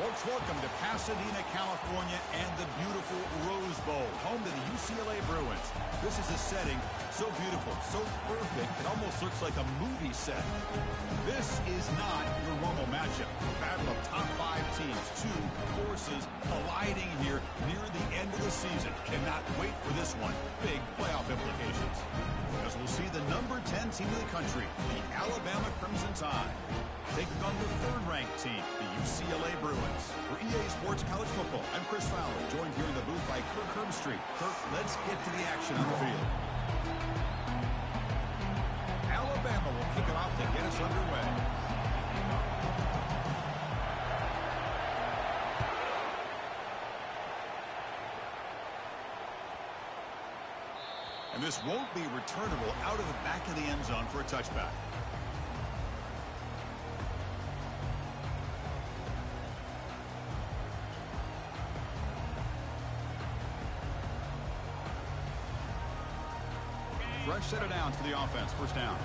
Folks, welcome to Pasadena, California, and the beautiful Rose Bowl, home to the UCLA Bruins. This is a setting so beautiful, so perfect, it almost looks like a movie set. This is not your normal matchup. A battle of top 5 teams, 2 forces colliding here near the end of the season. Cannot wait for this one. Big playoff implications. As we'll see the number 10 team in the country, the Alabama Crimson Tide, taking on the third-ranked team, the UCLA Bruins. For EA Sports College Football, I'm Chris Fowler, joined here in the booth by Kirk Herbstreit. Kirk, let's get to the action on the field. Alabama will kick it off to get us underway. And this won't be returnable out of the back of the end zone for a touchback. Fresh set of downs for the offense. First down.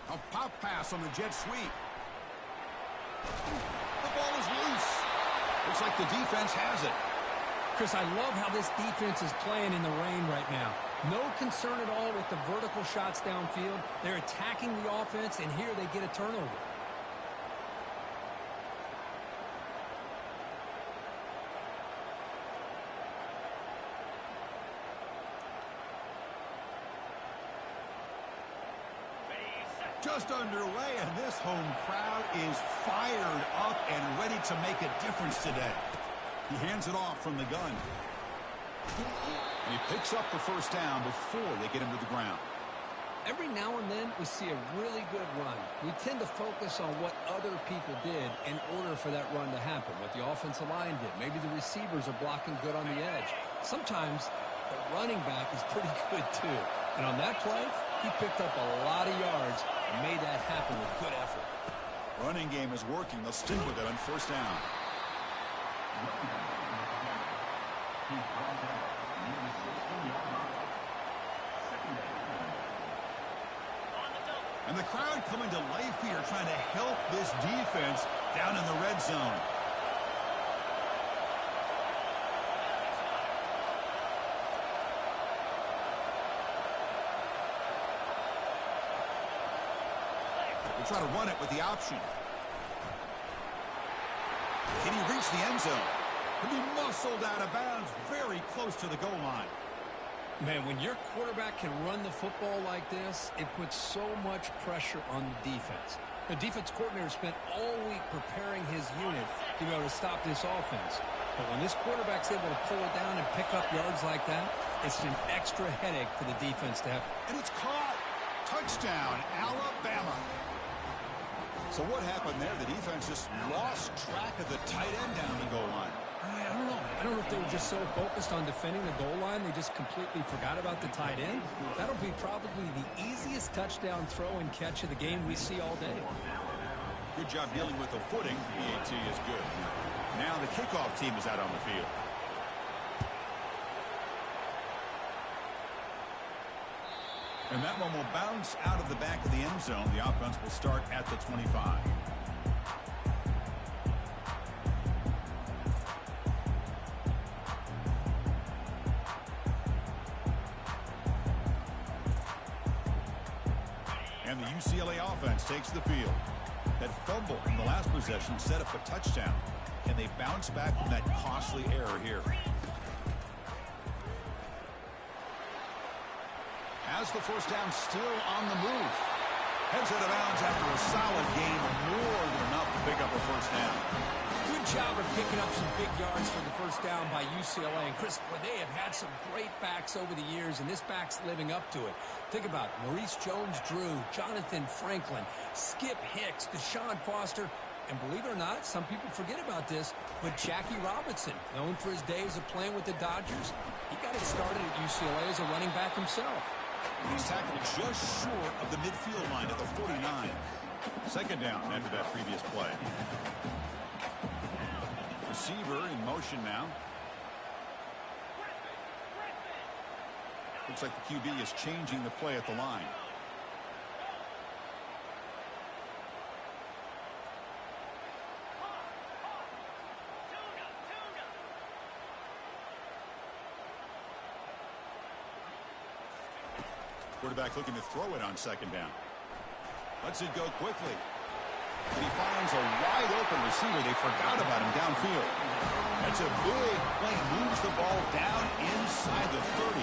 A pop pass on the jet sweep. The ball is loose. Looks like the defense has it. Chris, I love how this defense is playing in the rain right now. No concern at all with the vertical shots downfield. They're attacking the offense, and here they get a turnover. Just underway, and this home crowd is fired up and ready to make a difference today. He hands it off from the gun. And he picks up the first down before they get him to the ground. Every now and then we see a really good run. We tend to focus on what other people did in order for that run to happen, what the offensive line did. Maybe the receivers are blocking good on the edge. Sometimes the running back is pretty good too. And on that play, he picked up a lot of yards and made that happen with good effort. Running game is working. They'll stick with it on first down. And the crowd coming to life here, trying to help this defense down in the red zone. They try to run it with the option. Can he reach the end zone? He'll be muscled out of bounds, very close to the goal line. Man, when your quarterback can run the football like this, it puts so much pressure on the defense. The defense coordinator spent all week preparing his unit to be able to stop this offense. But when this quarterback's able to pull it down and pick up yards like that, it's an extra headache for the defense to have. And it's caught. Touchdown, Alabama. So what happened there? The defense just lost track of the tight end down the goal line. I don't know. I don't know if they were just so focused on defending the goal line, they just completely forgot about the tight end. That'll be probably the easiest touchdown throw and catch of the game we see all day. Good job dealing with the footing. PAT is good. Now the kickoff team is out on the field. And that one will bounce out of the back of the end zone. The offense will start at the 25. And the UCLA offense takes the field. That fumble in the last possession set up a touchdown. Can they bounce back from that costly error here? Has the first down, still on the move. Heads out of bounds after a solid game, more than enough to pick up a first down. Good job of picking up some big yards for the first down by UCLA. And Chris, they have had some great backs over the years, and this back's living up to it. Think about Maurice Jones-Drew, Jonathan Franklin, Skip Hicks, Deshaun Foster, and believe it or not, some people forget about this, but Jackie Robinson, known for his days of playing with the Dodgers, he got it started at UCLA as a running back himself. He's tackled just short of the midfield line at the 49. Second down after that previous play. Receiver in motion now. Looks like the QB is changing the play at the line. Quarterback looking to throw it on second down. Lets it go quickly. And he finds a wide open receiver. They forgot about him downfield. That's a big play. Moves the ball down inside the 30.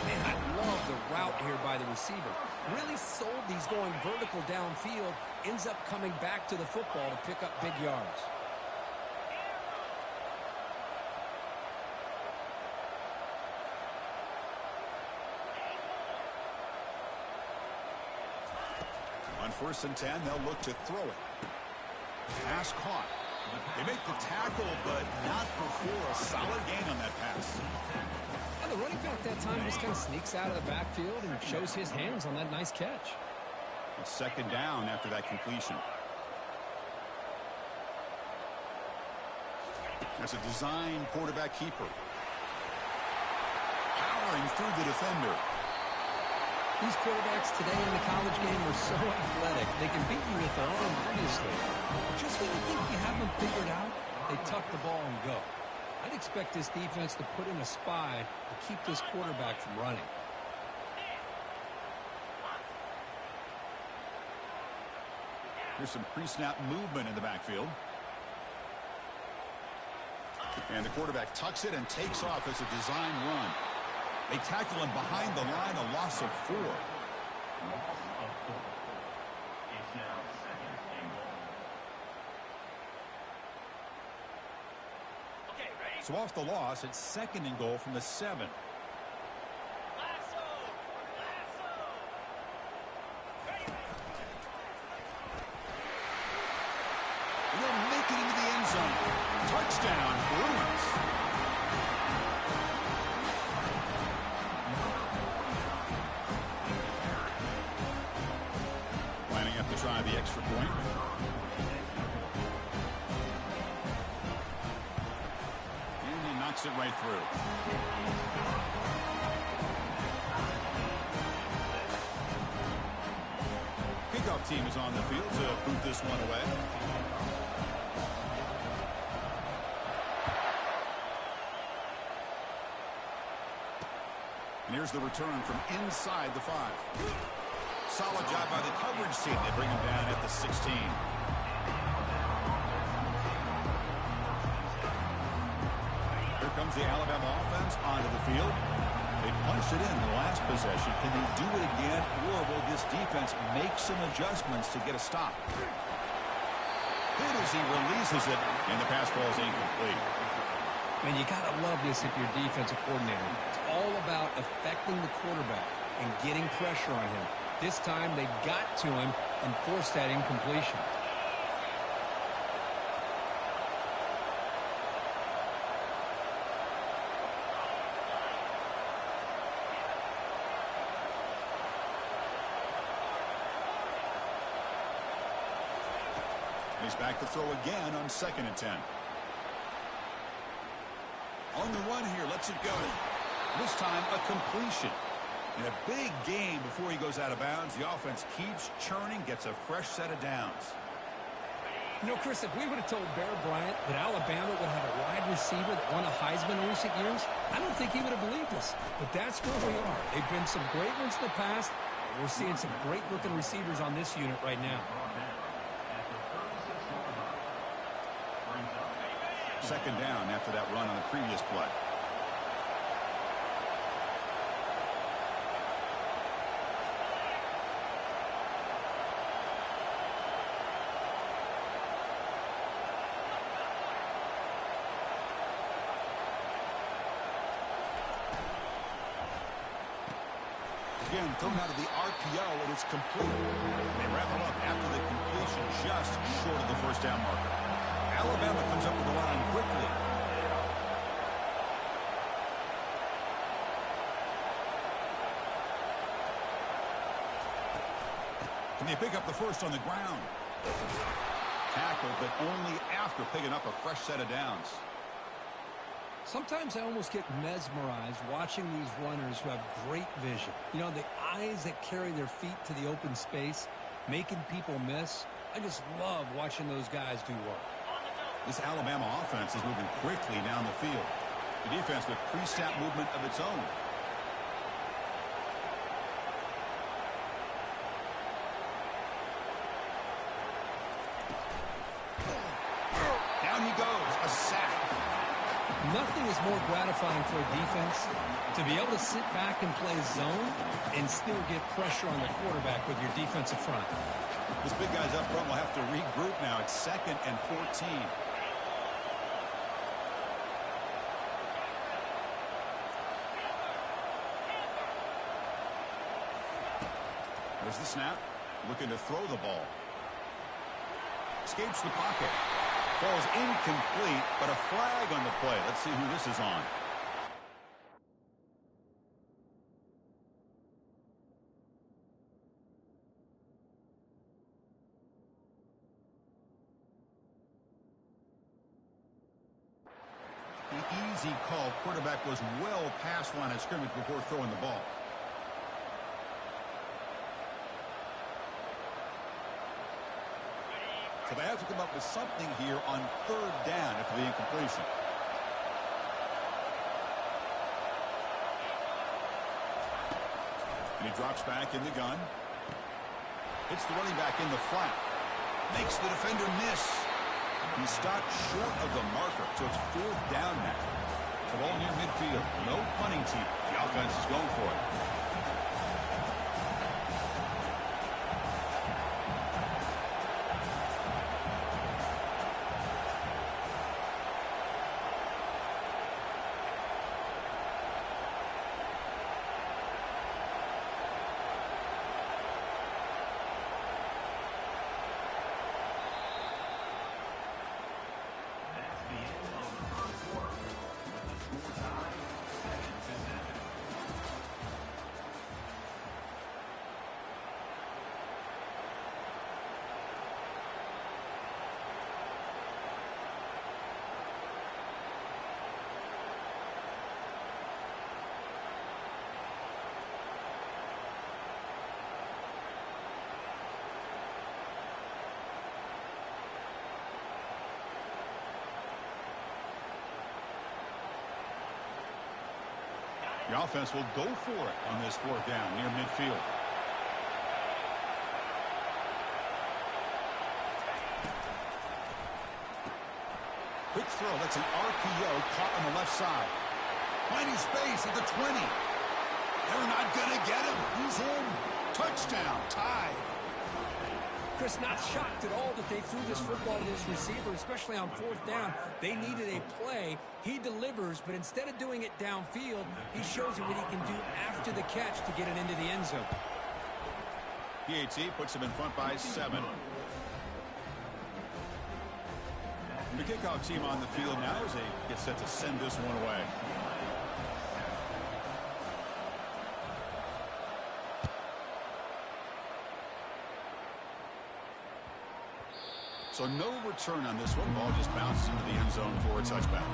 Man, I love the route here by the receiver. Really sold these going vertical downfield. Ends up coming back to the football to pick up big yards. On 1st and 10, they'll look to throw it. Pass caught. They make the tackle, but not before a solid gain on that pass. And the running back that time just kind of sneaks out of the backfield and shows his hands on that nice catch. It's second down after that completion. That's a design quarterback keeper. Powering through the defender. These quarterbacks today in the college game are so athletic. They can beat you with their arm, obviously. Just when you think you have them figured out, they tuck the ball and go. I'd expect this defense to put in a spy to keep this quarterback from running. Here's some pre-snap movement in the backfield. And the quarterback tucks it and takes off as a design run. They tackle him behind the line, a loss of 4. So off the loss, it's 2nd and goal from the 7. And they'll make it into the end zone. Touchdown, Bruins. Lining up to try the extra point. And he knocks it right through. Kickoff team is on the field to boot this one away. And here's the return from inside the 5. Solid job by the coverage team. They bring him down at the 16. Here comes the Alabama offense onto the field. They punched it in the last possession. Can they do it again, or will this defense make some adjustments to get a stop? Hit as he releases it, and the pass ball is incomplete. Man, you got to love this if you're defensive coordinator. It's all about affecting the quarterback and getting pressure on him. This time they got to him and forced that incompletion. He's back to throw again on 2nd and 10. On the run here, lets it go. This time, a completion. And a big gain before he goes out of bounds. The offense keeps churning, gets a fresh set of downs. You know, Chris, if we would have told Bear Bryant that Alabama would have a wide receiver that won a Heisman in recent years, I don't think he would have believed us. But that's where we are. They've been some great ones in the past. We're seeing some great-looking receivers on this unit right now. Second down after that run on the previous play. Again, thrown out of the RPO, and it's complete. They wrap it up after the completion, just short of the first down marker. Alabama comes up with the line quickly. Can they pick up the first on the ground? tackle, but only after picking up a fresh set of downs. Sometimes I almost get mesmerized watching these runners who have great vision. You know, the eyes that carry their feet to the open space, making people miss. I just love watching those guys do work. This Alabama offense is moving quickly down the field. The defense with pre-snap movement of its own. Down he goes, a sack. Nothing is more gratifying for a defense to be able to sit back and play zone and still get pressure on the quarterback with your defensive front. This big guy's up front will have to regroup now. It's 2nd and 14. There's the snap. Looking to throw the ball. Escapes the pocket. Falls incomplete, but a flag on the play. Let's see who this is on. An easy call. Quarterback was well past line of scrimmage before throwing the ball. So they have to come up with something here on 3rd down after the incompletion. And he drops back in the gun. Hits the running back in the flat. Makes the defender miss. He stopped short of the marker, so it's 4th down now. The ball near midfield. No punting team. The offense is going for it. The offense will go for it on this 4th down near midfield. Quick throw. That's an RPO caught on the left side. Finding space at the 20. They're not going to get him. He's in. Touchdown. Tied. Chris, not shocked at all that they threw this football to this receiver, especially on 4th down. They needed a play. He delivers, but instead of doing it downfield, he shows you what he can do after the catch to get it into the end zone. PAT puts him in front by 7. The kickoff team on the field now as they get set to send this one away. So no return on this one. Ball just bounces into the end zone for a touchback.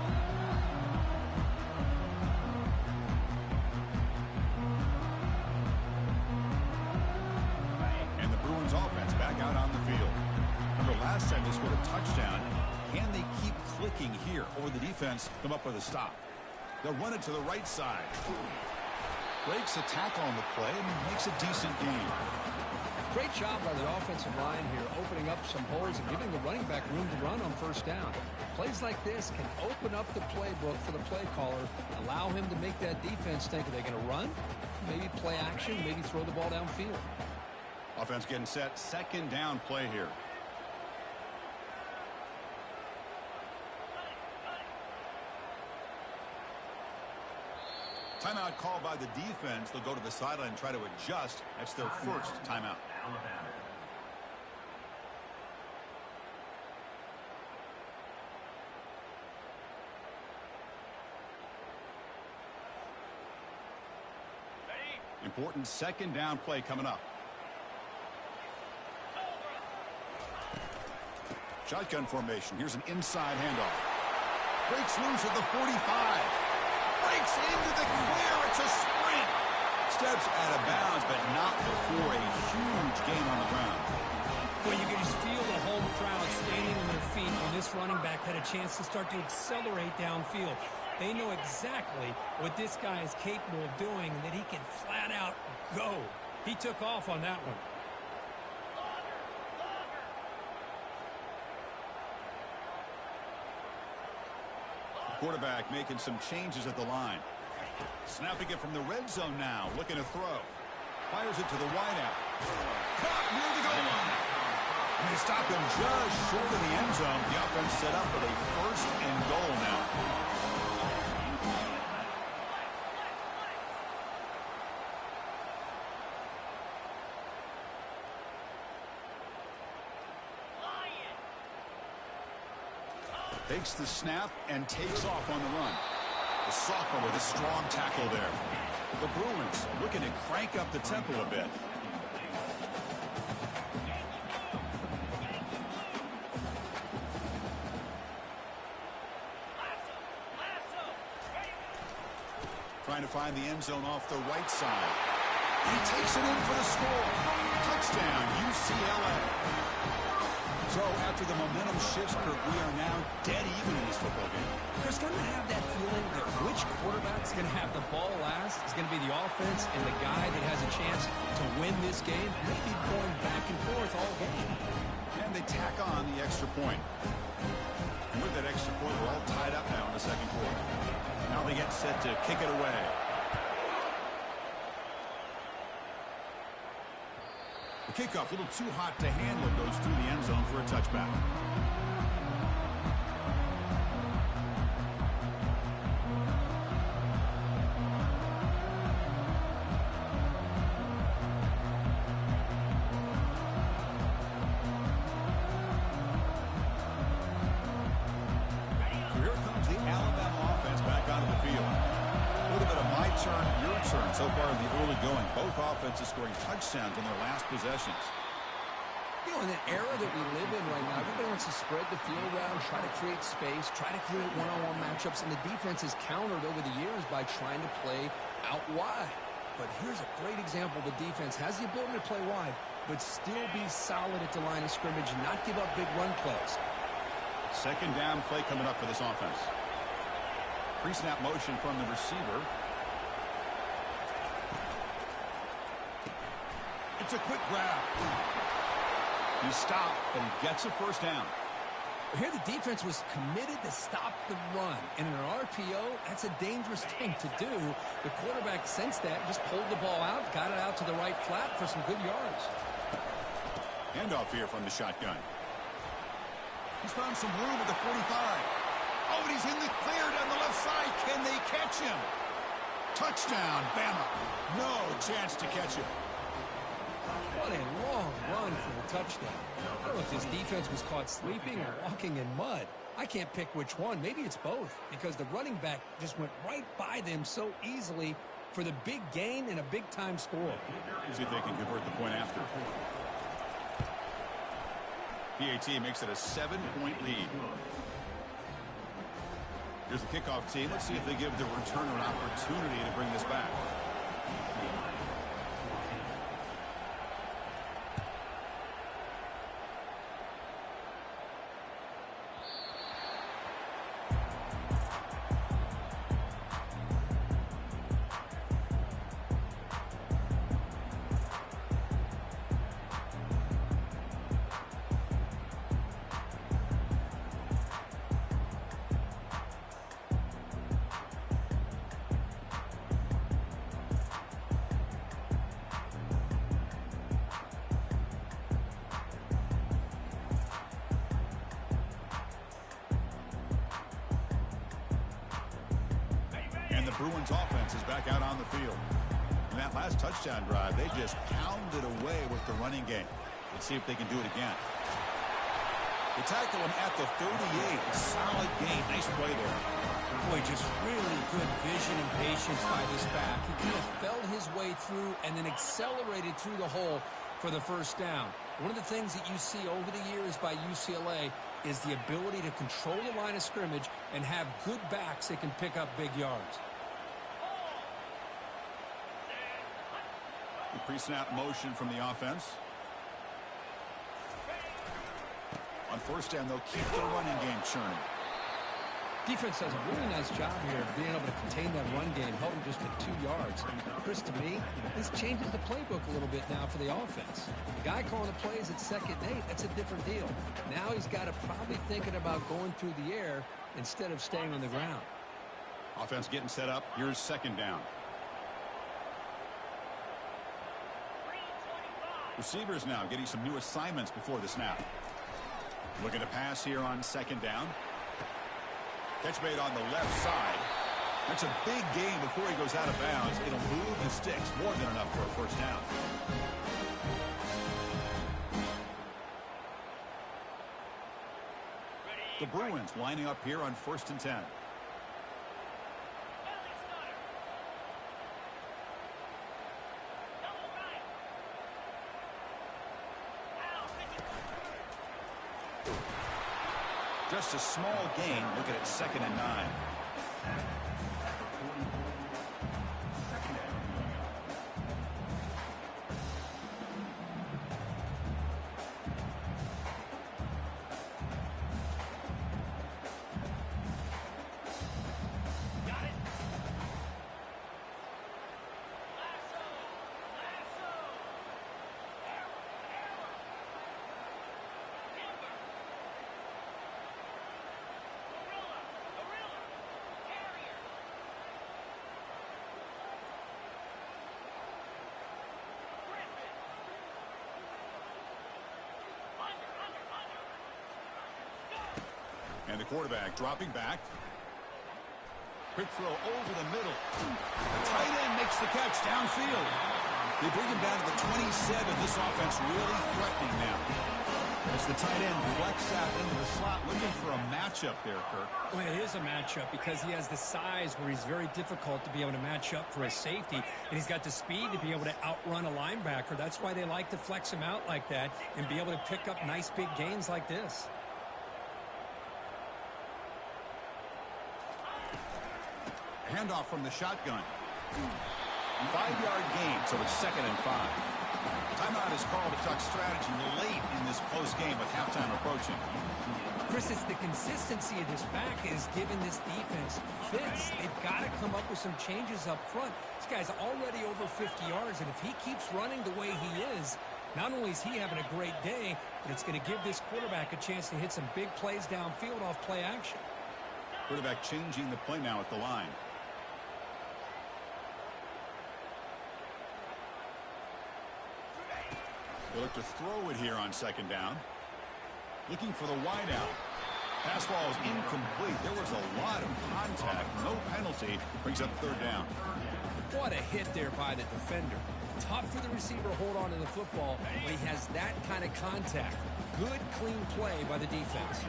And the Bruins offense back out on the field. Remember last time they scored a touchdown. Can they keep clicking here, or the defense come up with a stop? They'll run it to the right side. Breaks a tackle on the play and makes a decent gain. Great job by the offensive line here, opening up some holes and giving the running back room to run on 1st down. Plays like this can open up the playbook for the play caller, allow him to make that defense think, are they going to run? Maybe play action, maybe throw the ball downfield. Offense getting set. 2nd down play here. Timeout called by the defense. They'll go to the sideline and try to adjust. That's their first timeout. Important 2nd down play coming up. Shotgun formation. Here's an inside handoff. Breaks loose at the 45. Breaks into the clear. It's a sprint. Steps out of bounds, but not before a huge gain on the ground. Well, you can just feel the home crowd standing on their feet when this running back had a chance to start to accelerate downfield. They know exactly what this guy is capable of doing and that he can flat out go. He took off on that one. Quarterback making some changes at the line. Snapping it from the red zone now. Looking to throw. Fires it to the wideout. Caught near the goal line. And they stop him just short of the end zone. The offense set up with a first and goal now. Takes the snap and takes off on the run. The sophomore with a strong tackle there. The Bruins looking to crank up the tempo a bit. Trying to find the end zone off the right side. He takes it in for the score. Touchdown, UCLA. So after the momentum shifts, Kirk, we are now dead even in this football game. Chris, don't you have that feeling that which quarterback's going to have the ball last is going to be the offense, and the guy that has a chance to win this game may be going back and forth all game? And they tack on the extra point. And with that extra point, we're all tied up now in the second quarter. Now they get set to kick it away. The kickoff a little too hot to handle, goes through the end zone for a touchback. So here comes the Alabama offense back onto the field. A little bit of my turn, your turn so far in the early going. Both offenses scoring touchdowns on their last possessions. You know, in the era that we live in right now, everybody wants to spread the field around, try to create space, try to create one-on-one matchups, and the defense has countered over the years by trying to play out wide. But here's a great example. The defense has the ability to play wide, but still be solid at the line of scrimmage and not give up big run plays. Second down play coming up for this offense. Pre-snap motion from the receiver. It's a quick grab. He stopped, but he gets a first down. Here the defense was committed to stop the run. And in an RPO, that's a dangerous thing to do. The quarterback sensed that, just pulled the ball out, got it out to the right flat for some good yards. Handoff here from the shotgun. He's found some room at the 45. Oh, and he's in the clear down the left side. Can they catch him? Touchdown, Bama. No chance to catch him. What a long run for the touchdown. I don't know if this defense was caught sleeping or walking in mud. I can't pick which one. Maybe it's both, because the running back just went right by them so easily for the big gain and a big-time score. See if they can convert the point after. PAT makes it a 7-point lead. Here's the kickoff team. Let's see if they give the returner an opportunity to bring this back. Bruins offense is back out on the field. In that last touchdown drive, they just pounded away with the running game. Let's see if they can do it again. They tackle him at the 38. Solid gain. Nice play there. Boy, just really good vision and patience by this back. He kind of felt his way through and then accelerated through the hole for the first down. One of the things that you see over the years by UCLA is the ability to control the line of scrimmage and have good backs that can pick up big yards. The pre-snap motion from the offense. On first down, they'll keep the running game churning. Defense does a really nice job here of being able to contain that run game, held him just at 2 yards. Chris, to me, this changes the playbook a little bit now for the offense. The guy calling the plays at 2nd and 8, that's a different deal. Now he's got to probably thinking about going through the air instead of staying on the ground. Offense getting set up. Here's 2nd down. Receivers now getting some new assignments before the snap. Looking to pass here on 2nd down. Catch made on the left side. That's a big gain before he goes out of bounds. It'll move the sticks more than enough for a 1st down. The Bruins lining up here on 1st and 10. Just a small gain. Looking at 2nd and 9. And the quarterback dropping back. Quick throw over the middle. The tight end makes the catch downfield. They bring him down to the 27. This offense really threatening now. As the tight end flex out into the slot, looking for a matchup there, Kirk. Well, it is a matchup because he has the size where he's very difficult to be able to match up for a safety, and he's got the speed to be able to outrun a linebacker. That's why they like to flex him out like that and be able to pick up nice big gains like this. Handoff from the shotgun. 5-yard gain, so it's 2nd and 5. Timeout is called to talk strategy late in this close game with halftime approaching. Chris, it's the consistency of this back is giving this defense fits. They've got to come up with some changes up front. This guy's already over 50 yards, and if he keeps running the way he is, not only is he having a great day, but it's going to give this quarterback a chance to hit some big plays downfield off play action. Quarterback changing the play now at the line. They look to throw it here on 2nd down. Looking for the wide out. Pass ball is incomplete. There was a lot of contact. No penalty. Brings up 3rd down. What a hit there by the defender. Tough for the receiver to hold on to the football when he has that kind of contact. Good, clean play by the defense.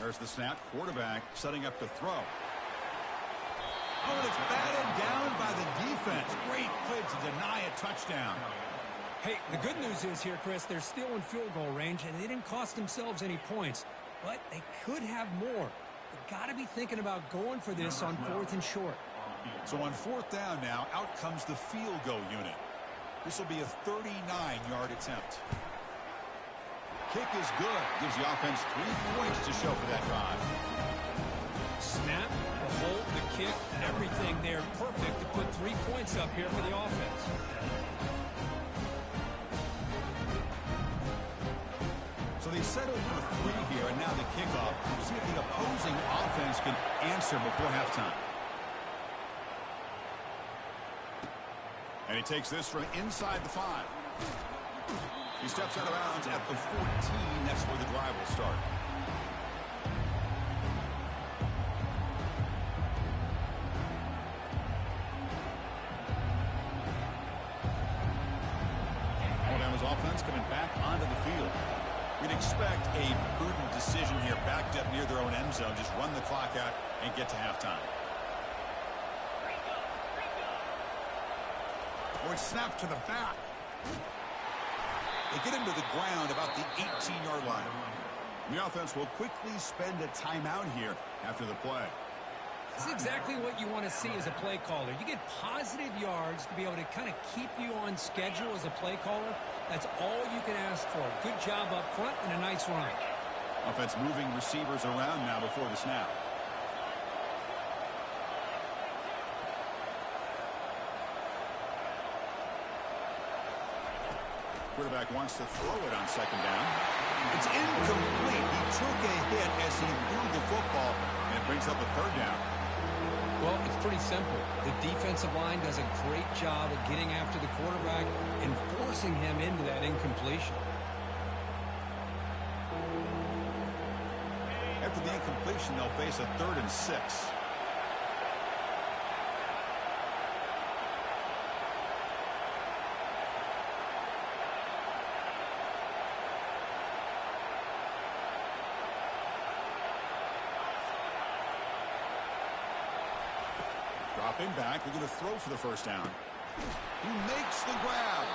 There's the snap. Quarterback setting up to throw. Oh, it's batted down by the defense. Great play to deny a touchdown. Hey, the good news is here, Chris, they're still in field goal range, and they didn't cost themselves any points. But they could have more. They've got to be thinking about going for this on 4th and short. So on 4th down now, out comes the field goal unit. This will be a 39-yard attempt. Kick is good. Gives the offense 3 points to show for that drive. Snap, the hold, the kick, everything there perfect to put 3 points up here for the offense. So they settled for 3 here, and now the kickoff. See if the opposing offense can answer before halftime. And he takes this from inside the 5. He steps out of bounds at the 14. That's where the drive will start. a prudent decision here, backed up near their own end zone. Just run the clock out and get to halftime. Boy, snap to the back. They get him to the ground about the 18-yard line. The offense will quickly spend a timeout here after the play. This is exactly what you want to see as a play caller. You get positive yards to be able to kind of keep you on schedule as a play caller. That's all you can ask for. Good job up front and a nice run. Offense moving receivers around now before the snap. Quarterback wants to throw it on second down. It's incomplete. He took a hit as he threw the football, and it brings up a third down. Well, it's pretty simple. The defensive line does a great job of getting after the quarterback and forcing him into that incompletion. After the incompletion, they'll face a 3rd and 6. Dropping back, they're going to throw for the first down. He makes the grab.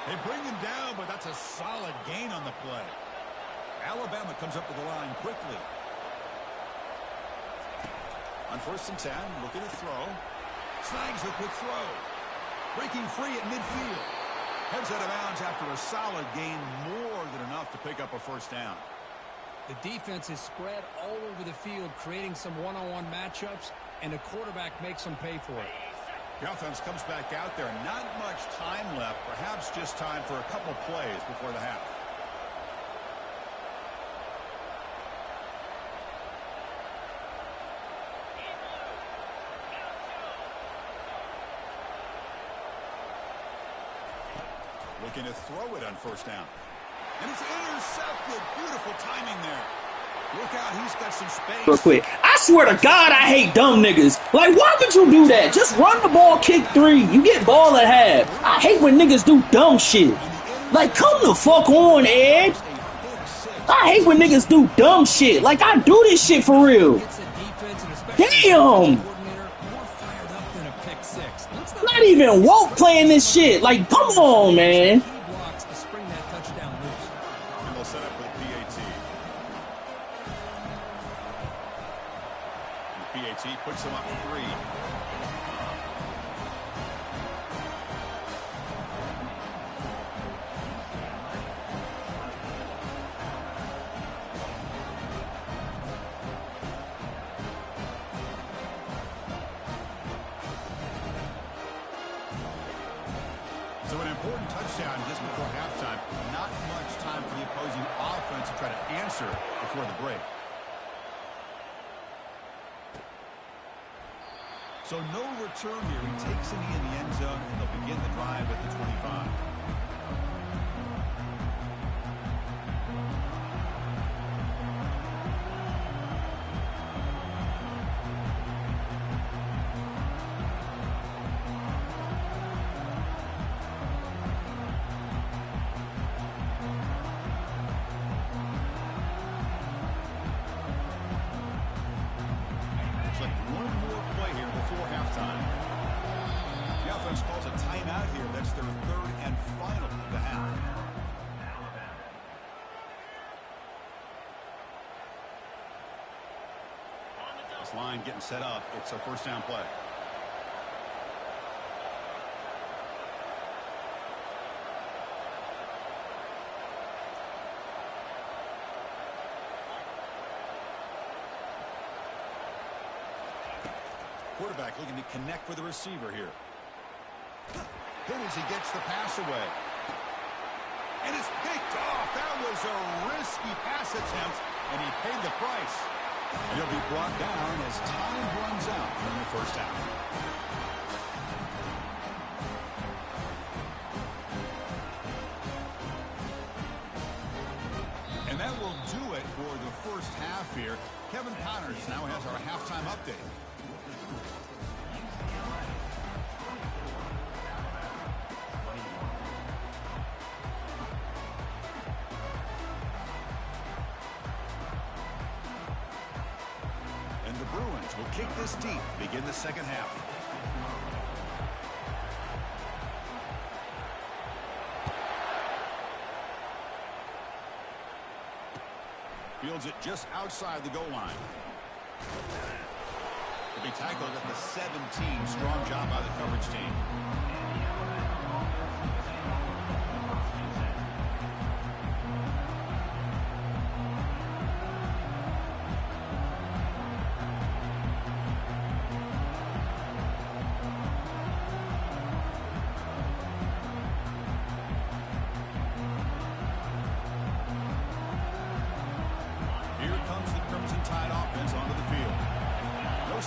They bring him down, but that's a solid gain on the play. Alabama comes up to the line quickly. On 1st and 10, looking to throw. Snags the quick throw. Breaking free at midfield. Heads out of bounds after a solid gain, more than enough to pick up a first down. The defense is spread all over the field, creating some one-on-one matchups, and the quarterback makes them pay for it. The offense comes back out there. Not much time left. Perhaps just time for a couple plays before the half. Looking to throw it on 1st down. And it's intercepted. Beautiful timing there. Look out, he's got some space. Real quick. I swear to God, I hate dumb niggas. Like, why would you do that? Just run the ball, kick 3. You get ball at half. I hate when niggas do dumb shit. Like, come the fuck on, Ed. I hate when niggas do dumb shit. Like, I do this shit for real. Damn. Not even woke playing this shit. Like, come on, man. Puts him up 3. So an important touchdown just before halftime. Not much time for the opposing offense to try to answer before the break. So no return here. He takes a knee in the end zone, and they'll begin the drive at the 25. Looks like one more play here before halftime. The offense calls a timeout here. That's their 3rd and final of the half. This line getting set up. It's a 1st down play. Quarterback looking to connect with the receiver here. Good as he gets the pass away. And it's picked off. That was a risky pass attempt, and he paid the price. And he'll be brought down as time runs out in the 1st half. And that will do it for the 1st half here. Kevin Connors now has our halftime update. will kick this deep to begin the second half. Fields it just outside the goal line. To be tackled at the 17. Strong job by the coverage team.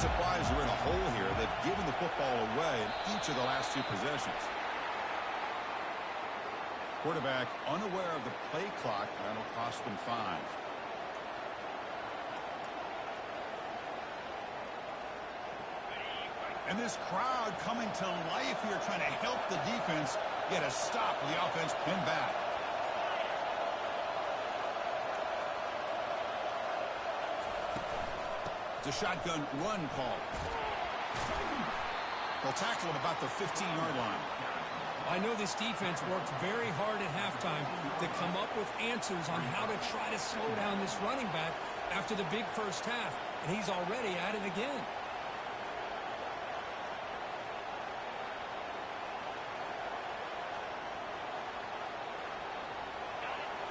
Surprise, we're in a hole here. They've given the football away in each of the last two possessions. Quarterback unaware of the play clock. That'll cost them 5. And this crowd coming to life here, trying to help the defense get a stop with the offense pinned back. It's a shotgun run call. They'll tackle him about the 15-yard line. I know this defense worked very hard at halftime to come up with answers on how to try to slow down this running back after the big first half, and he's already at it again.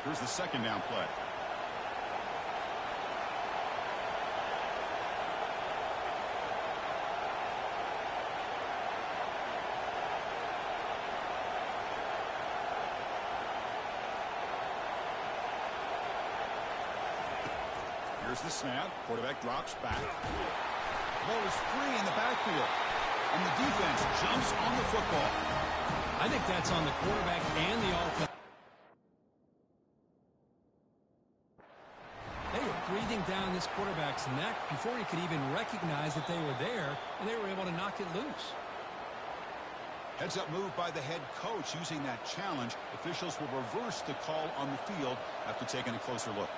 Here's the second down play. Here's the snap. Quarterback drops back. Ball is free in the backfield. And the defense jumps on the football. I think that's on the quarterback and the offense. They were breathing down this quarterback's neck before he could even recognize that they were there, and they were able to knock it loose. Heads up move by the head coach. Using that challenge, officials will reverse the call on the field after taking a closer look.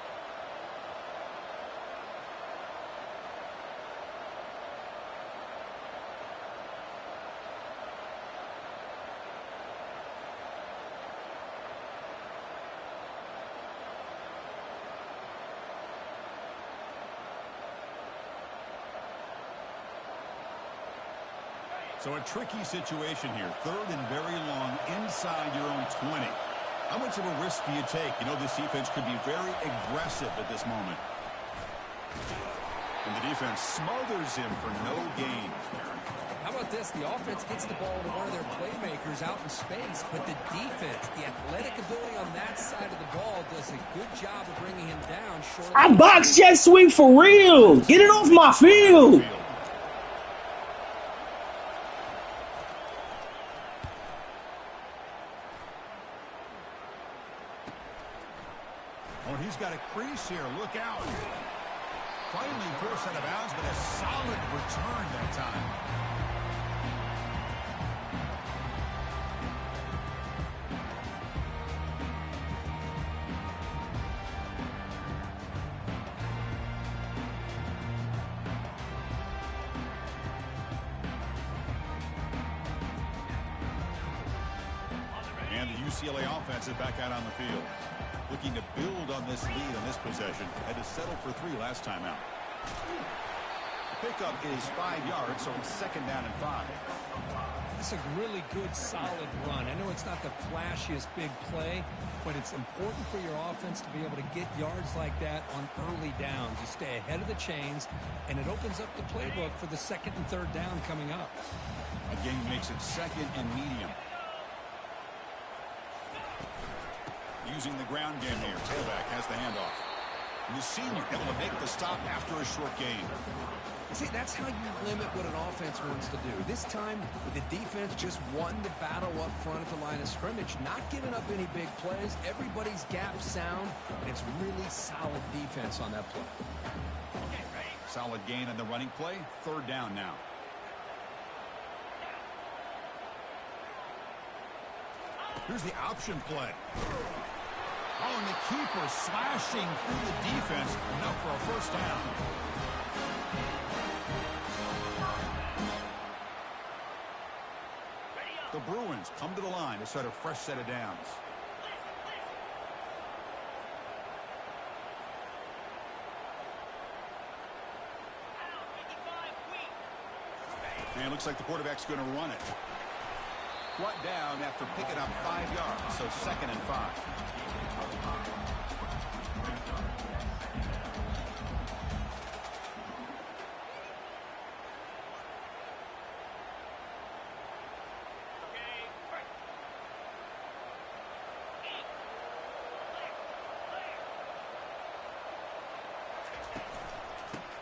So a tricky situation here. 3rd and very long inside your own 20. How much of a risk do you take? You know, this defense could be very aggressive at this moment. And the defense smothers him for no gain. How about this? The offense gets the ball to one of their playmakers out in space, but the defense, the athletic ability on that side of the ball, does a good job of bringing him down. I box jet sweep for real. Get it off my field. Oh, he's got a crease here. Look out. Finally forced out of bounds, but a solid return that time. And the UCLA offense is back out on the field. Looking to build on this lead on this possession. Had to settle for 3 last time out. The pickup is 5 yards, so it's 2nd down and 5. This is a really good, solid run. I know it's not the flashiest big play, but it's important for your offense to be able to get yards like that on early downs. You stay ahead of the chains, and it opens up the playbook for the 2nd and 3rd down coming up. Again, makes it 2nd and medium. Using the ground game here. Tailback has the handoff. And the senior able to make the stop after a short gain. See, that's how you limit what an offense wants to do. This time, the defense just won the battle up front at the line of scrimmage, not giving up any big plays. Everybody's gap sound, and it's really solid defense on that play. Solid gain on the running play. 3rd down now. Here's the option play. Oh, and the keeper slashing through the defense, enough for a 1st down. Bruins come to the line to start a fresh set of downs. And it looks like the quarterback's going to run it. Brought down after picking up 5 yards, so 2nd and 5.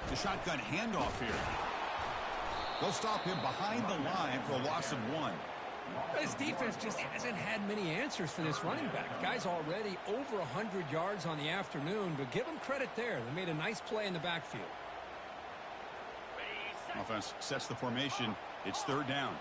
The shotgun handoff here. They'll stop him behind the line for a loss of 1. His defense just hasn't had many answers for this running back. Guy's already over 100 yards on the afternoon, but give him credit there. They made a nice play in the backfield. Offense sets the formation. It's 3rd down.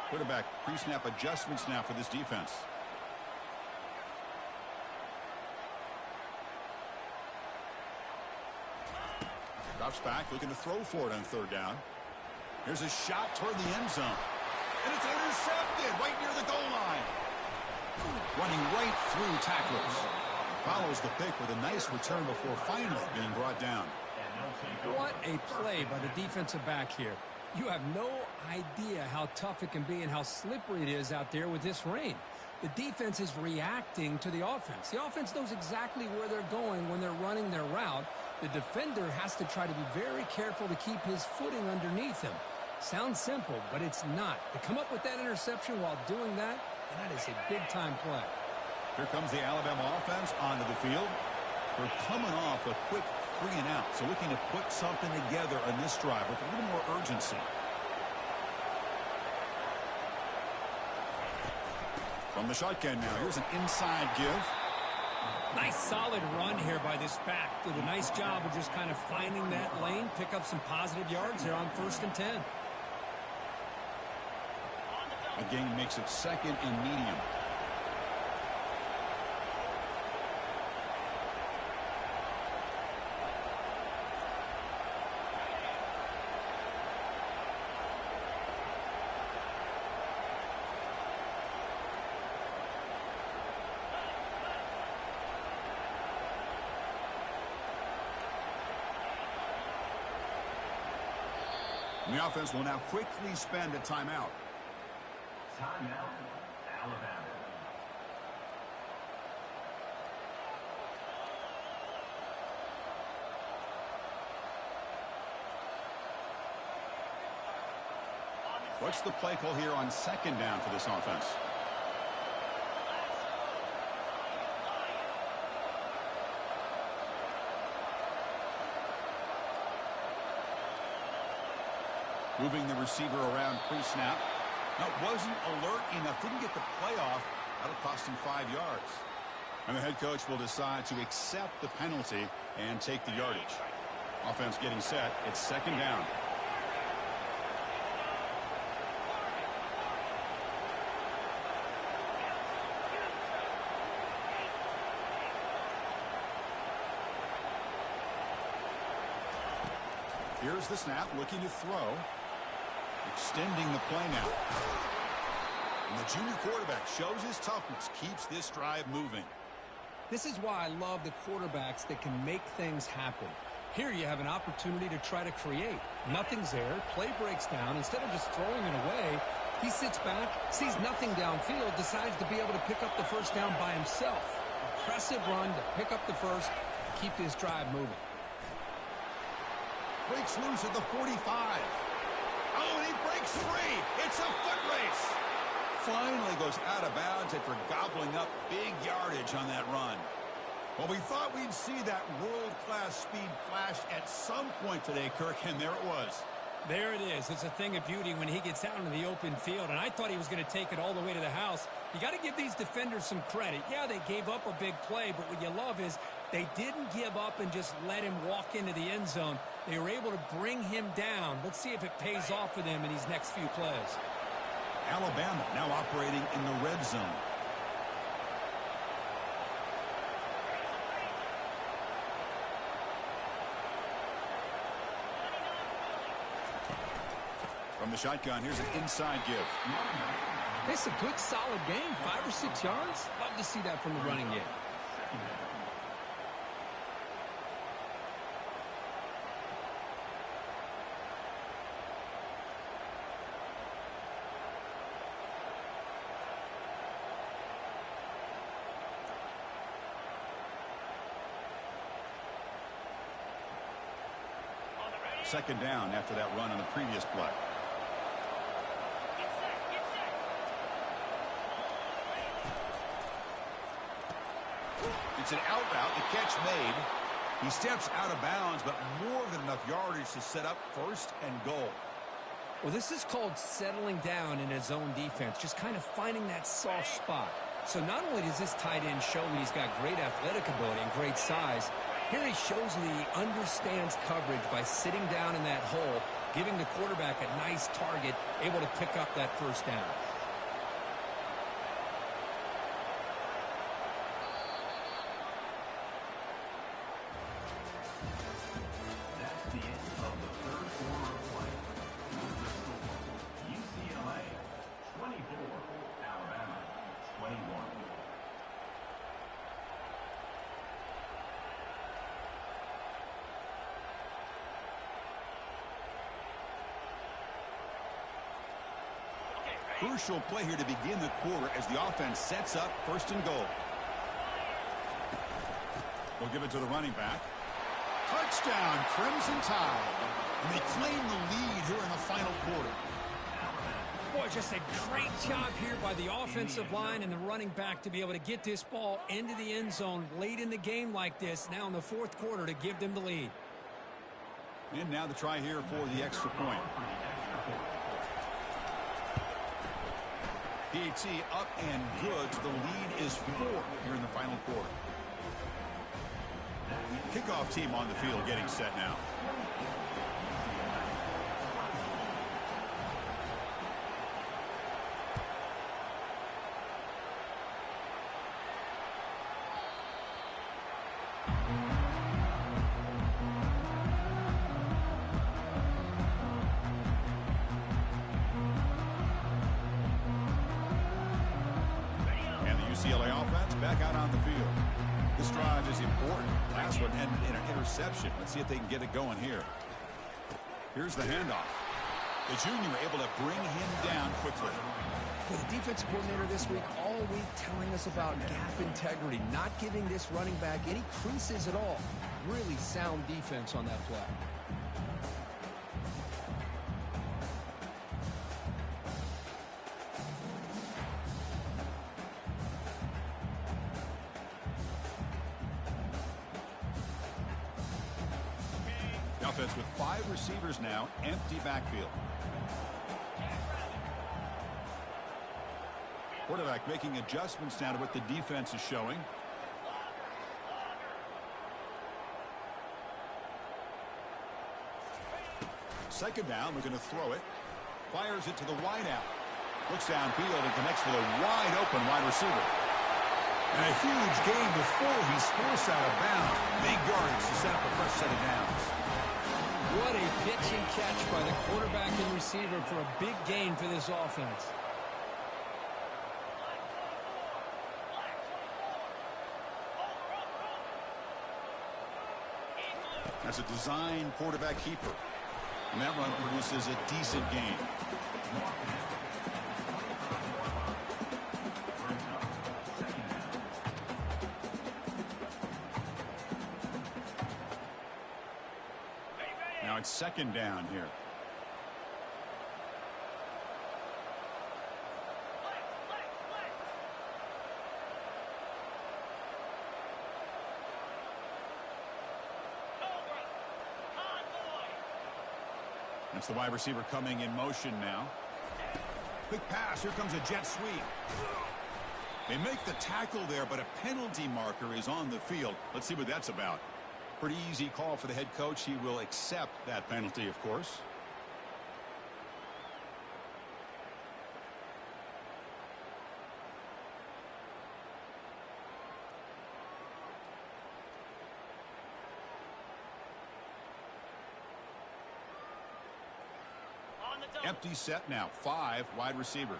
Quarterback pre-snap adjustments now for this defense. Drops back, looking to throw for it on 3rd down. Here's a shot toward the end zone. And it's intercepted right near the goal line. Running right through tacklers. Follows the pick with a nice return before finally being brought down. What a play by the defensive back here. You have no idea how tough it can be and how slippery it is out there with this rain. The defense is reacting to the offense. The offense knows exactly where they're going when they're running their route. The defender has to try to be very careful to keep his footing underneath him. Sounds simple, but it's not. To come up with that interception while doing that, and that is a big-time play. Here comes the Alabama offense onto the field. They're coming off a quick 3 and out, so looking to put something together on this drive with a little more urgency. From the shotgun now, here's an inside give. Nice solid run here by this back. Did a nice job of just kind of finding that lane, pick up some positive yards there on 1st and 10. Again, makes it 2nd and medium. And the offense will now quickly spend a timeout. Timeout, Alabama. What's the play call here on 2nd down for this offense? Moving the receiver around pre-snap. Now, wasn't alert enough. Didn't get the play off. That'll cost him 5 yards. And the head coach will decide to accept the penalty and take the yardage. Offense getting set. It's 2nd down. Here's the snap, looking to throw. Extending the play now. And the junior quarterback shows his toughness, keeps this drive moving. This is why I love the quarterbacks that can make things happen. Here you have an opportunity to try to create. Nothing's there. Play breaks down. Instead of just throwing it away, he sits back, sees nothing downfield, decides to be able to pick up the 1st down by himself. Impressive run to pick up the 1st, keep this drive moving. Breaks loose at the 45. Oh, and he breaks free. It's a foot race. Finally goes out of bounds after gobbling up big yardage on that run. Well, we thought we'd see that world-class speed flash at some point today, Kirk, and there it was. There it is. It's a thing of beauty when he gets out into the open field, and I thought he was going to take it all the way to the house. You got to give these defenders some credit. Yeah, they gave up a big play, but what you love is they didn't give up and just let him walk into the end zone. They were able to bring him down. Let's see if it pays off for them in these next few plays. Alabama now operating in the red zone. From the shotgun, here's an inside give. It's a good, solid game. 5 or 6 yards. Love to see that from the running game. Second down after that run on the previous play. It's an out route, the catch made. He steps out of bounds, but more than enough yardage to set up first and goal. Well, this is called settling down in his own defense, just kind of finding that soft spot. So not only does this tight end show that he's got great athletic ability and great size, here he shows that he understands coverage by sitting down in that hole, giving the quarterback a nice target, able to pick up that first down. That's the end of the third quarter of play. The score, UCLA 24, Alabama 21. Crucial play here to begin the quarter as the offense sets up first and goal. They'll give it to the running back. Touchdown, Crimson Tide. And they claim the lead here in the final quarter. Boy, just a great job here by the offensive line and the running back to be able to get this ball into the end zone late in the game like this, now in the fourth quarter, to give them the lead. And now the try here for the extra point. PAT up and good. The lead is 4 here in the final quarter. Kickoff team on the field getting set now. UCLA offense back out on the field. This drive is important. Last one ended in an interception. Let's see if they can get it going here. Here's the handoff. The junior able to bring him down quickly. Well, the defensive coordinator this week, all week telling us about gap integrity, not giving this running back any creases at all. Really sound defense on that play. Offense with 5 receivers now, empty backfield. Quarterback making adjustments now to what the defense is showing. Second down, we're going to throw it. Fires it to the wide out. Looks downfield and connects with a wide open wide receiver. And a huge gain before he's forced out of bounds. Big yardage to set up a fresh set of downs. What a pitch and catch by the quarterback and receiver for a big gain for this offense. That's a design quarterback keeper. And that run produces a decent gain. Now it's second down here. That's the wide receiver coming in motion now. Quick pass. Here comes a jet sweep. They make the tackle there, but a penalty marker is on the field. Let's see what that's about. Pretty easy call for the head coach. He will accept that penalty, of course. Empty set now. 5 wide receivers.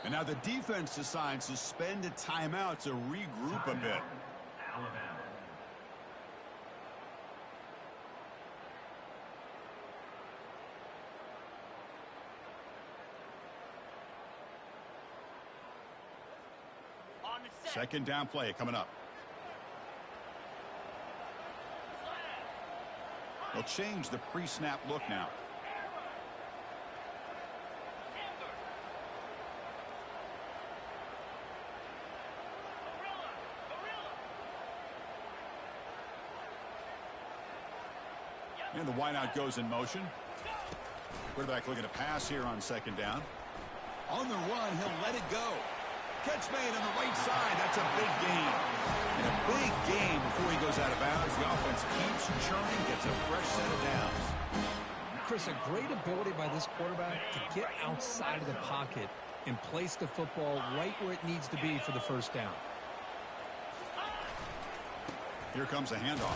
And now the defense decides to spend a timeout to regroup a bit. Alabama. Second down play coming up. They'll change the pre-snap look now. And the wideout goes in motion. Quarterback looking to pass here on second down. On the run, he'll let it go. Catch made on the right side. That's a big gain. And a big gain before he goes out of bounds. The offense keeps churning, gets a fresh set of downs. Chris, a great ability by this quarterback to get outside of the pocket and place the football right where it needs to be for the first down. Here comes a handoff.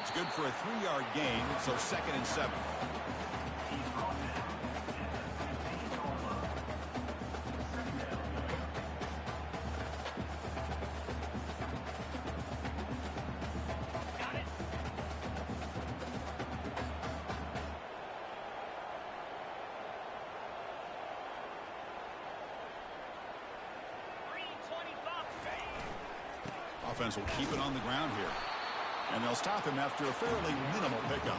It's good for a 3-yard gain, so 2nd and 7. Offense will keep it on the ground here. And they'll stop him after a fairly minimal pickup.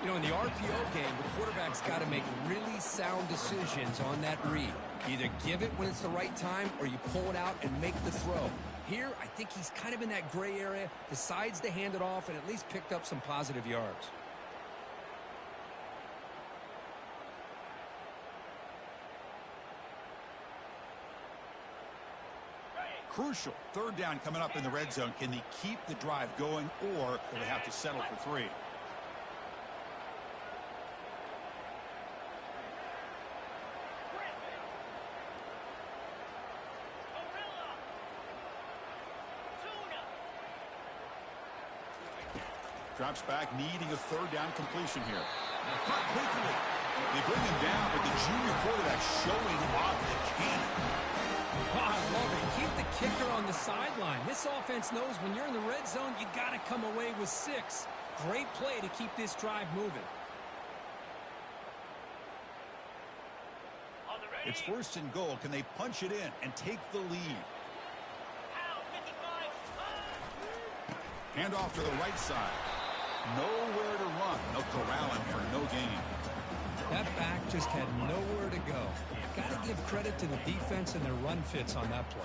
You know, in the RPO game, the quarterback's got to make really sound decisions on that read. Either give it when it's the right time or you pull it out and make the throw. Here, I think he's kind of in that gray area, decides to hand it off and at least picked up some positive yards. Crucial. 3rd down coming up in the red zone. Can they keep the drive going, or will they have to settle for 3? Drops back, needing a 3rd down completion here. Caught quickly. They bring him down, but the junior quarterback showing off the cannon. Oh, I love it. Keep the kicker on the sideline. This offense knows when you're in the red zone, you got to come away with 6. Great play to keep this drive moving. It's 1st and goal. Can they punch it in and take the lead? Hand off to the right side. Nowhere to run. They'll corral him for no gain. That back just had nowhere to go. Got to give credit to the defense and their run fits on that play.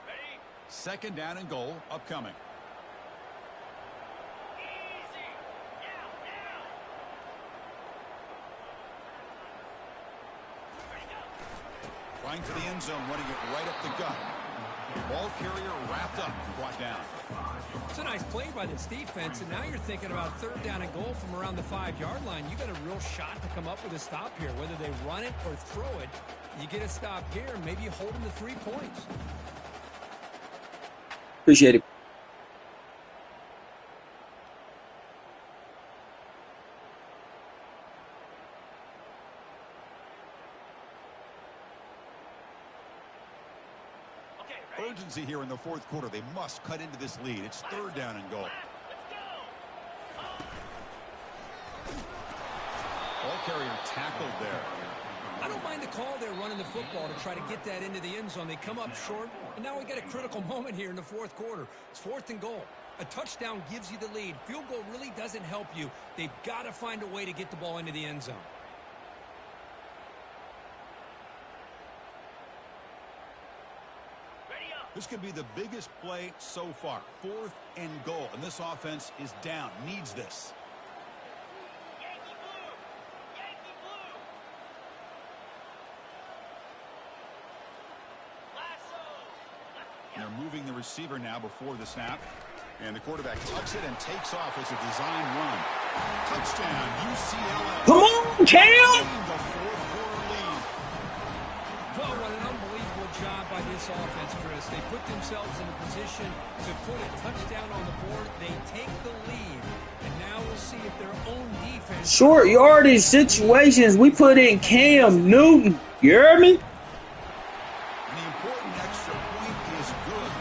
Ready? 2nd down and goal upcoming. Trying for the end zone, running it right up the gut. Ball carrier wrapped up, brought down. It's a nice play by this defense, and now you're thinking about 3rd down and goal from around the 5-yard line. You got a real shot to come up with a stop here. Whether they run it or throw it, you get a stop here, maybe you hold them to 3 points. Appreciate it. Urgency here in the 4th quarter. They must cut into this lead. It's 3rd down and goal. Ball carrier tackled there. I don't mind the call there running the football to try to get that into the end zone. They come up short, and now we got a critical moment here in the 4th quarter. It's 4th and goal. A touchdown gives you the lead. Field goal really doesn't help you. They've got to find a way to get the ball into the end zone. This could be the biggest play so far. 4th and goal, and this offense is down. Needs this. moving the receiver now before the snap. And the quarterback tucks it and takes off as a design run. Touchdown, UCLA. Come on, Cam! The fourth-quarter lead. Oh, what an unbelievable job by this offense, Chris. They put themselves in a position to put a touchdown on the board. They take the lead. And now we'll see if their own defense... Short yardage situations, we put in Cam Newton. You heard me? The important extra point is good.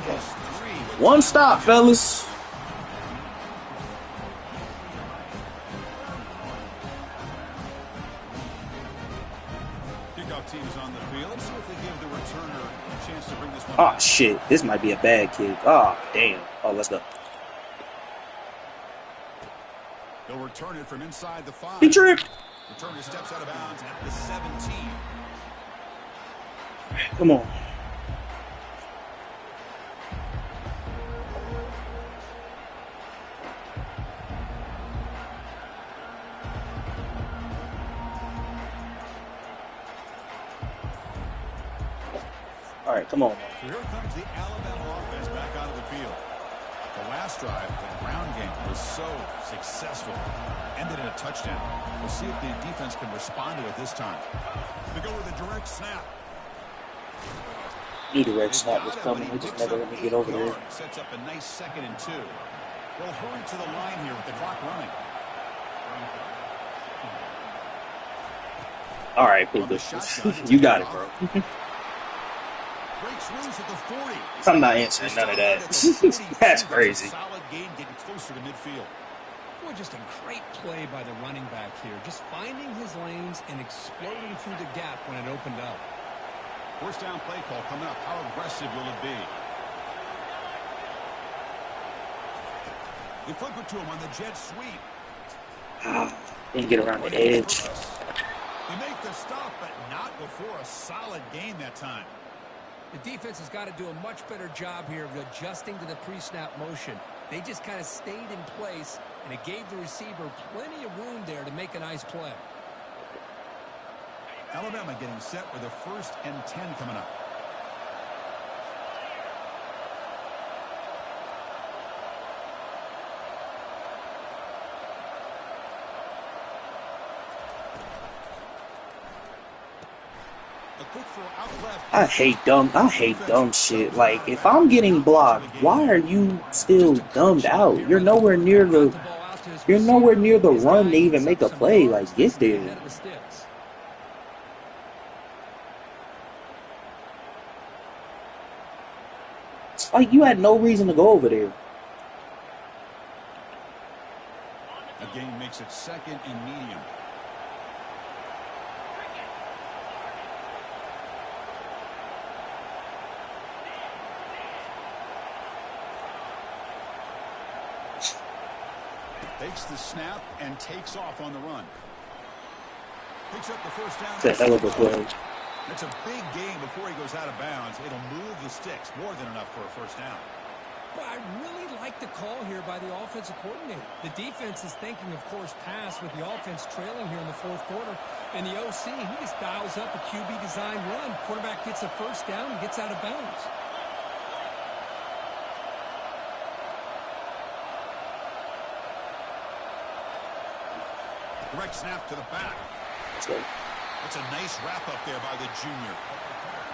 The lead is 3. One stop, fellas. Kickoff team is on the field. Let's see if they give the returner a chance to bring this one Oh, back. shit. This might be a bad kick. Oh, damn. Oh, let's go. They'll return it from inside the 5. He tripped. Returner steps out of bounds at the 17. Come on. All right, come on. So here comes the Alabama offense back out of the field. The last drive, the ground game, was so successful. Ended in a touchdown. We'll see if the defense can respond to it this time. They go with a direct snap. Knew the red snap was coming. He just never let me get over there. Sets up a nice 2nd and 2. They'll hurry to the line here with the clock running. All right, Puka. You got it, bro. Breaks loose at the 40. I'm not answering none of that. That's crazy. Solid gain, getting closer to midfield. Boy, just a great play by the running back here. Just finding his lanes and exploding through the gap when it opened up. First down play call coming up. How aggressive will it be? They flip it to him on the jet sweep. Didn't get around the edge. They make the stop, but not before a solid gain that time. The defense has got to do a much better job here of adjusting to the pre-snap motion. They just kind of stayed in place, and it gave the receiver plenty of room there to make a nice play. Alabama getting set with a 1st and 10 coming up. A quick throw out left. I hate dumb shit. Like, if I'm getting blocked, why are you still dumbed out? You're nowhere near the run to even make a play. Like, get there. Like, you had no reason to go over there. A gain makes it 2nd and medium. Takes the snap and takes off on the run. Picks up the first down. That's a hell of a play. That's a big gain before he goes out of bounds. It'll move the sticks more than enough for a first down. But I really like the call here by the offensive coordinator. The defense is thinking, of course, pass with the offense trailing here in the 4th quarter. And the OC, he just dials up a QB design run. Quarterback gets a first down and gets out of bounds. Direct snap to the back. That's a nice wrap up there by the junior.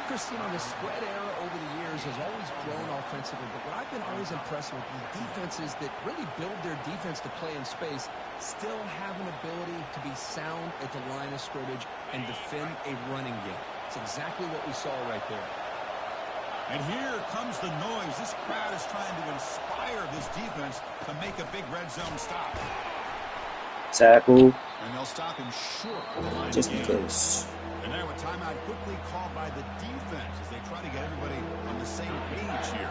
Chris, you know, the spread era over the years has always grown offensively, but what I've been always impressed with is defenses that really build their defense to play in space still have an ability to be sound at the line of scrimmage and defend a running game. It's exactly what we saw right there. And here comes the noise. This crowd is trying to inspire this defense to make a big red zone stop. Tackle. And they'll stop him short of the line Just in of game. case. And now a timeout quickly called by the defense as they try to get everybody on the same page here.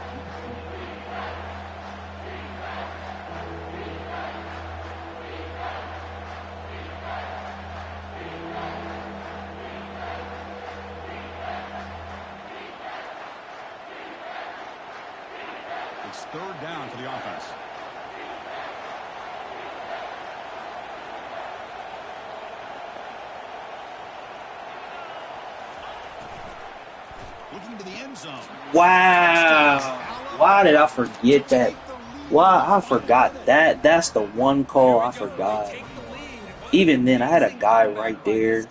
It's 3rd down for the offense. looking to the end zone. Wow. Why did I forget that? Why I forgot that? That's the one call I forgot. Even then, I had a guy right there.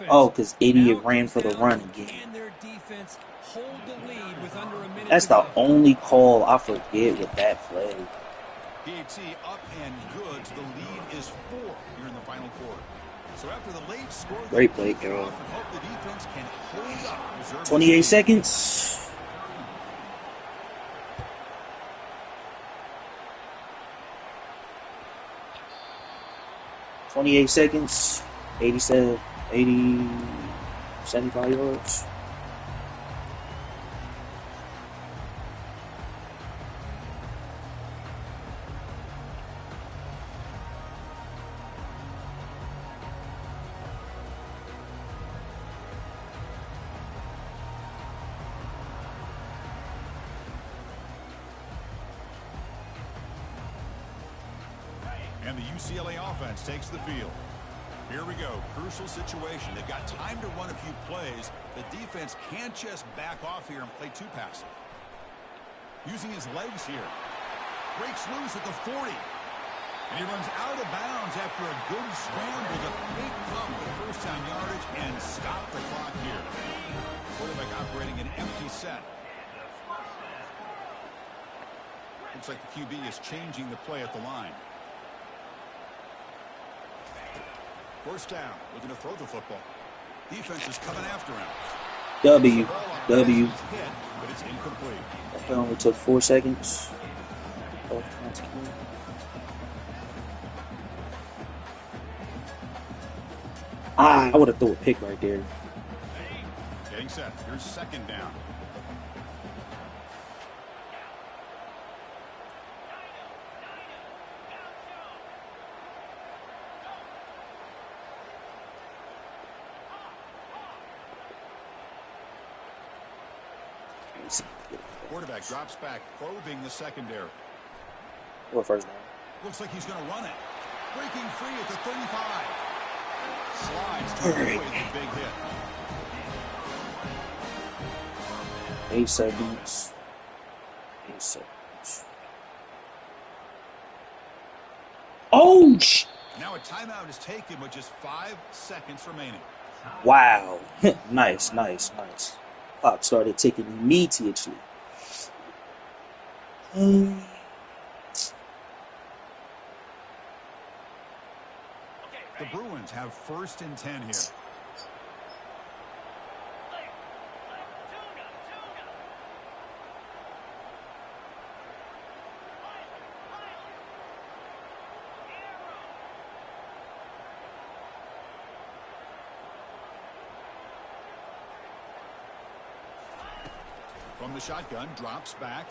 Oh, because idiot ran for the run again. That's the only call I forget with that play. PAT up and good. The lead is 4 here in the final quarter. So after the late score, great play, girl. Hope the defense can hold up. 28 seconds. .28 seconds, 87, 80, 75 yards. And the UCLA offense takes the field. Here we go. Crucial situation. They've got time to run a few plays. The defense can't just back off here and play too passive. Using his legs here. Breaks loose at the 40. And he runs out of bounds after a good scramble to pick up the first down yardage and stop the clock here. Quarterback operating an empty set. Looks like the QB is changing the play at the line. First down, looking to throw the football. Defense is coming after him. W. Hit, but it's incomplete. That only took 4 seconds. I would have thrown a pick right there. Getting set. Here's second down. Quarterback drops back, probing the secondary. Or first down. Looks like he's going to run it. Breaking free at the 35. Slides to avoid the big hit. 8 seconds. 8 seconds. Oh, Now a timeout is taken with just 5 seconds remaining. wow. Nice. Clock started ticking immediately. The Bruins have first and 10 here. From the shotgun, drops back.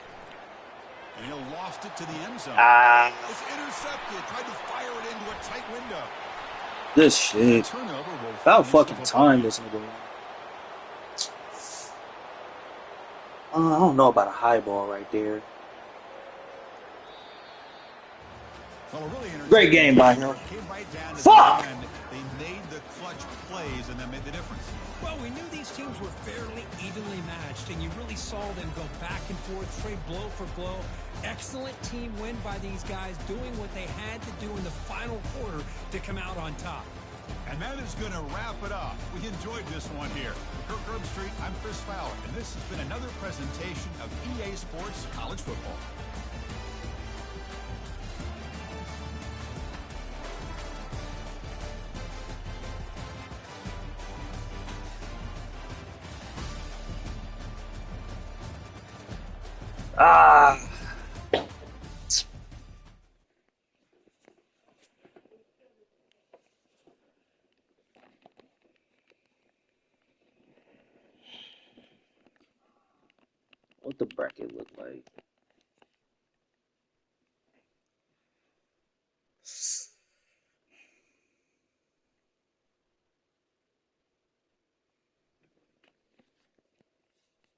And he'll loft it to the end zone. It's intercepted. Tried to fire it into a tight window. This shit. About fucking time this nigga. I don't know about a high ball right there. Well, really great game by him. Right fuck! They made the clutch plays and that made the difference. Well, we knew these teams were fairly evenly matched, and you really saw them go back and forth, trade blow for blow. Excellent team win by these guys, doing what they had to do in the final quarter to come out on top. And that is going to wrap it up. We enjoyed this one here. For Kirk Herbstreit, I'm Chris Fowler, and this has been another presentation of EA Sports College Football. What the bracket look like?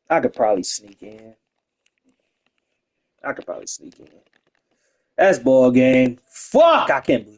I could probably sneak in. That's ball game. Fuck, I can't believe